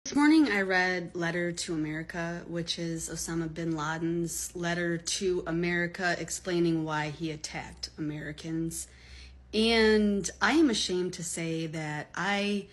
This morning I read Letter to America, which is Osama bin Laden's letter to America explaining why he attacked Americans. And I am ashamed to say that I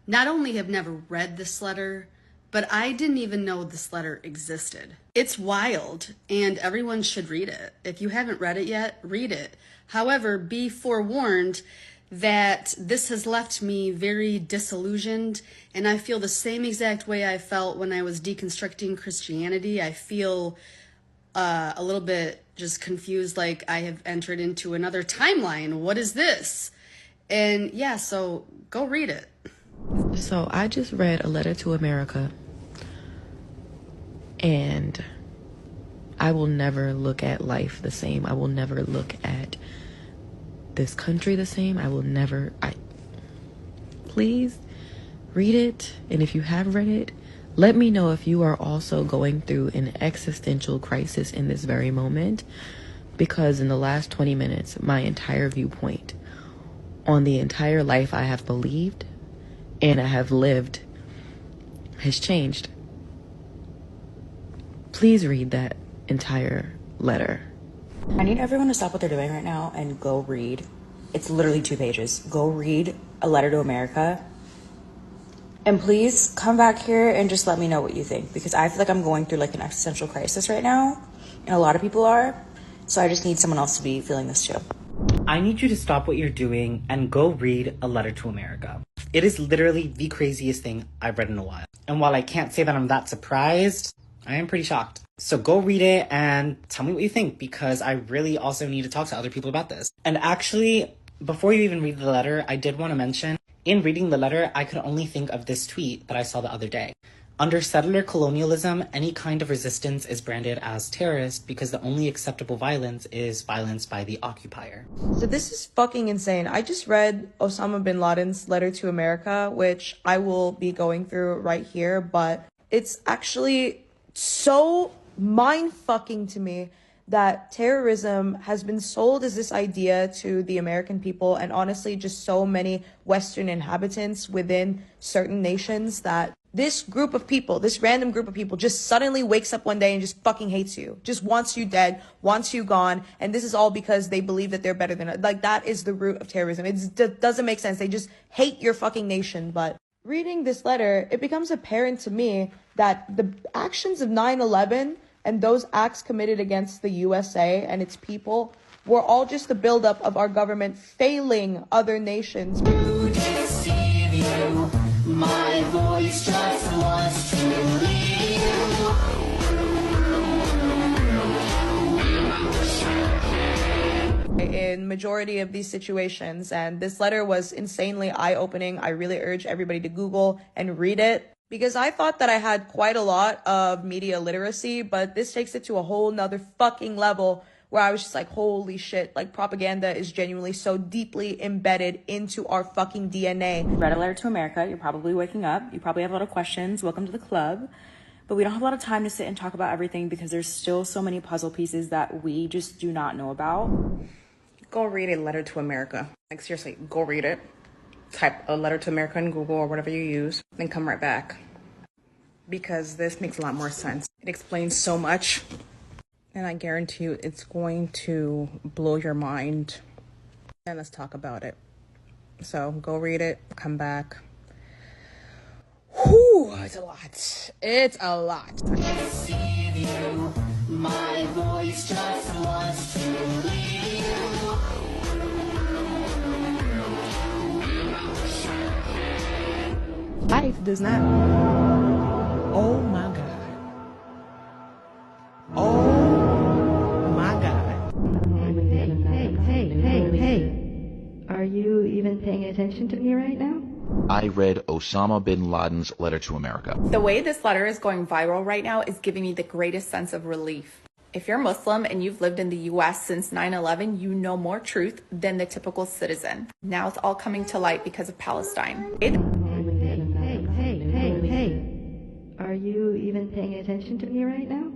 not only have never read this letter, but I didn't even know this letter existed. It's wild, and everyone should read it. If you haven't read it yet, read it. However, be forewarned that this has left me very disillusioned, and I feel the same exact way I felt when I was deconstructing Christianity. I feel a little bit just confused, like I have entered into another timeline. What is this? And yeah, so go read it. So I just read A Letter to America, and I will never look at life the same. I will never look at this country the same. Please read it. And if you have read it, let me know if you are also going through an existential crisis in this very moment, because in the last 20 minutes, my entire viewpoint on the entire life I have believed and I have lived has changed. Please read that entire letter. I need everyone to stop what they're doing right now and go read. It's literally 2 pages. Go read A Letter to America. And please come back here and just let me know what you think, because I feel like I'm going through like an existential crisis right now, and a lot of people are. So I just need someone else to be feeling this too. I need you to stop what you're doing and go read A Letter to America. It is literally the craziest thing I've read in a while. And while I can't say that I'm that surprised, I am pretty shocked. So go read it and tell me what you think, because I really also need to talk to other people about this. And actually, before you even read the letter, I did want to mention, in reading the letter, I could only think of this tweet that I saw the other day. Under settler colonialism, any kind of resistance is branded as terrorist because the only acceptable violence is violence by the occupier. So this is fucking insane. I just read Osama bin Laden's Letter to America, which I will be going through right here, but it's actually so mind-fucking to me that terrorism has been sold as this idea to the American people, and honestly just so many Western inhabitants within certain nations, that this group of people, this random group of people, just suddenly wakes up one day and just fucking hates you, just wants you dead, wants you gone, and this is all because they believe that they're better than us. Like, that is the root of terrorism. It doesn't make sense. They just hate your fucking nation. But reading this letter, it becomes apparent to me that the actions of 9/11 and those acts committed against the USA and its people were all just the buildup of our government failing other nations. My voice just wants to leave in majority of these situations, and this letter was insanely eye-opening. I really urge everybody to Google and read it, because I thought that I had quite a lot of media literacy, but this takes it to a whole nother fucking level where I was just like, holy shit, like propaganda is genuinely so deeply embedded into our fucking DNA. Read A Letter to America. You're probably waking up. You probably have a lot of questions. Welcome to the club. But we don't have a lot of time to sit and talk about everything because there's still so many puzzle pieces that we just do not know about. Go read A Letter to America. Like, seriously, go read it. Type A Letter to America in Google or whatever you use, then come right back. Because this makes a lot more sense. It explains so much, and I guarantee you it's going to blow your mind. And let's talk about it. So go read it, come back. Whew, it's a lot. It's a lot. My voice just wants to leave. Life does not. Oh my God. Oh my God. Hey. Are you even paying attention to me right now? I read Osama bin Laden's Letter to America. The way this letter is going viral right now is giving me the greatest sense of relief. If you're Muslim and you've lived in the US since 9/11, you know more truth than the typical citizen. Now it's all coming to light because of Palestine. Hey. Are you even paying attention to me right now?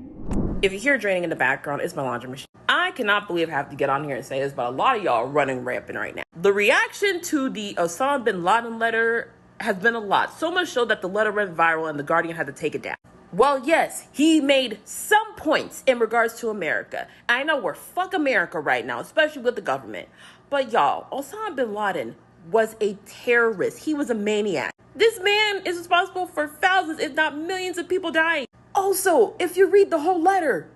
If you hear draining in the background, it's my laundry machine. I cannot believe I have to get on here and say this, but a lot of y'all are running rampant right now. The reaction to the Osama bin Laden letter has been a lot. So much so that the letter went viral and The Guardian had to take it down. Well, yes, he made some points in regards to America. I know we're fuck America right now, especially with the government. But y'all, Osama bin Laden was a terrorist. He was a maniac. This man is responsible for thousands, if not millions of people dying. Also, if you read the whole letter,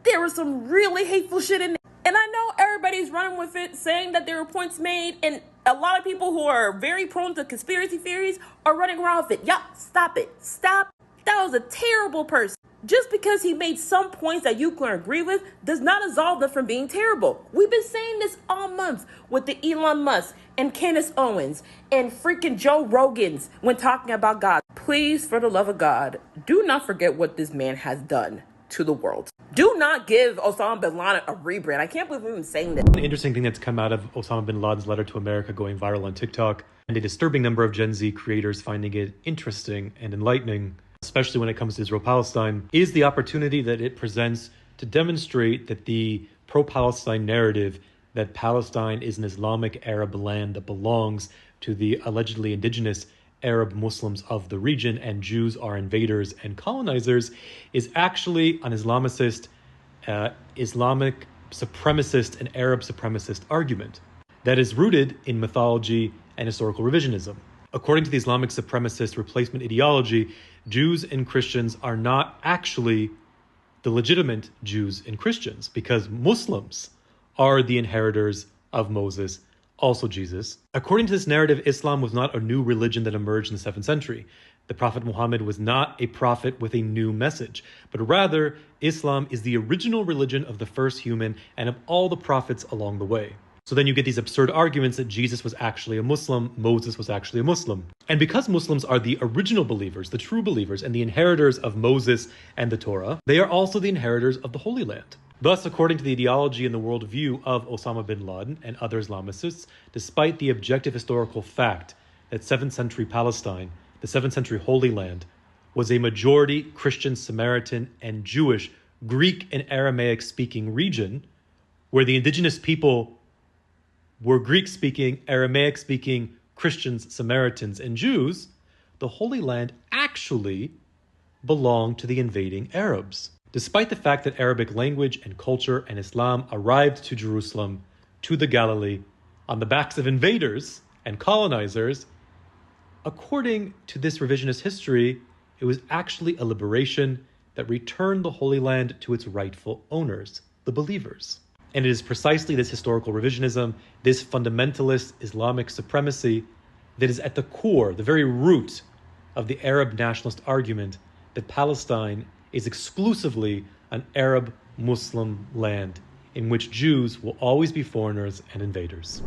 there was some really hateful shit in there. And I know everybody's running with it, saying that there were points made, and a lot of people who are very prone to conspiracy theories are running around with it. Y'all, stop it. Stop. That was a terrible person. Just because he made some points that you can agree with does not absolve them from being terrible. We've been saying this all month with the Elon Musk and Candace Owens and freaking Joe Rogans when talking about God. Please, for the love of God, do not forget what this man has done to the world. Do not give Osama bin Laden a rebrand. I can't believe we're even saying this. An interesting thing that's come out of Osama bin Laden's letter to America going viral on TikTok, and a disturbing number of Gen Z creators finding it interesting and enlightening, especially when it comes to Israel-Palestine, is the opportunity that it presents to demonstrate that the pro-Palestine narrative that Palestine is an Islamic Arab land that belongs to the allegedly indigenous Arab Muslims of the region and Jews are invaders and colonizers is actually an Islamicist, Islamic supremacist and Arab supremacist argument that is rooted in mythology and historical revisionism. According to the Islamic supremacist replacement ideology, Jews and Christians are not actually the legitimate Jews and Christians because Muslims are the inheritors of Moses, also Jesus. According to this narrative, Islam was not a new religion that emerged in the 7th century. The Prophet Muhammad was not a prophet with a new message, but rather Islam is the original religion of the first human and of all the prophets along the way. So then you get these absurd arguments that Jesus was actually a Muslim, Moses was actually a Muslim. And because Muslims are the original believers, the true believers, and the inheritors of Moses and the Torah, they are also the inheritors of the Holy Land. Thus, according to the ideology and the worldview of Osama bin Laden and other Islamicists, despite the objective historical fact that 7th century Palestine, the 7th century Holy Land, was a majority Christian, Samaritan, and Jewish, Greek and Aramaic speaking region, where the indigenous people were Greek-speaking, Aramaic-speaking Christians, Samaritans, and Jews, the Holy Land actually belonged to the invading Arabs. Despite the fact that Arabic language and culture and Islam arrived to Jerusalem, to the Galilee, on the backs of invaders and colonizers, according to this revisionist history, it was actually a liberation that returned the Holy Land to its rightful owners, the believers. And it is precisely this historical revisionism, this fundamentalist Islamic supremacy, that is at the core, the very root of the Arab nationalist argument that Palestine is exclusively an Arab Muslim land in which Jews will always be foreigners and invaders.